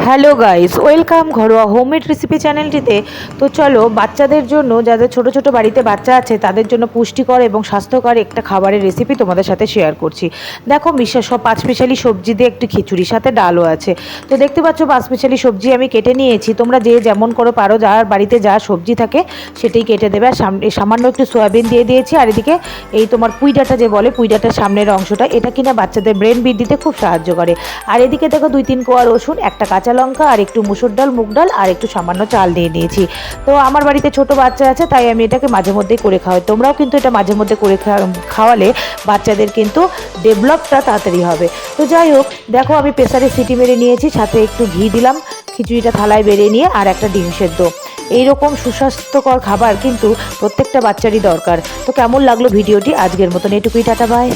Hello guys, welcome ঘরোয়া homemade recipe চ্যানেলটিতে। তো চলো, বাচ্চাদের জন্য, যাদের ছোট ছোট বাড়িতে বাচ্চা আছে তাদের জন্য পুষ্টিকর এবং স্বাস্থ্যকর একটা খাবারের রেসিপি তোমাদের সাথে শেয়ার করছি। দেখো, সব পাঁচমিশালি সবজি দিয়ে একটু খিচুড়ি, সাথে ডালও আছে। তো দেখতে পাচ্ছ পাঁচমিশালি সবজি আমি কেটে নিয়েছি। তোমরা যে যেমন করে পারো, যার বাড়িতে যা সবজি থাকে সেটাই কেটে দেবে। আর সামান্য একটু সয়াবিন দিয়ে দিয়েছি। আর এদিকে এই তোমার পুঁই ডাঁটা যে বলে, পুঁই ডাঁটার সামনের অংশটা, এটা কিনা বাচ্চাদের ব্রেন বৃদ্ধিতে খুব সাহায্য করে। আর এদিকে দেখো 2-3 কোয়া রসুন, একটা কাঁচা লঙ্কা, আর একটু মুসুর ডাল, মুগ ডাল, আর একটু সামান্য চাল দিয়ে নিয়েছি। তো আমার বাড়িতে ছোট বাচ্চা আছে, তাই আমি এটাকে মাঝে মধ্যেই করে খাওয়াই। তোমরাও কিন্তু এটা মাঝে মধ্যে করে খাওয়ালে বাচ্চাদের কিন্তু ডেভেলপটা তাড়াতাড়ি হবে। তো যাই হোক, দেখো আমি প্রেসারে সিটি মেরে নিয়েছি, সাথে একটু ঘি দিলাম, খিচুড়িটা থালায় বেড়ে নিয়ে, আর একটা ডিম সেদ্ধ। এইরকম সুস্বাস্থ্যকর খাবার কিন্তু প্রত্যেকটা বাচ্চারই দরকার। তো কেমন লাগলো ভিডিওটি? আজকের মতন এটুকুই, টাটা বাই।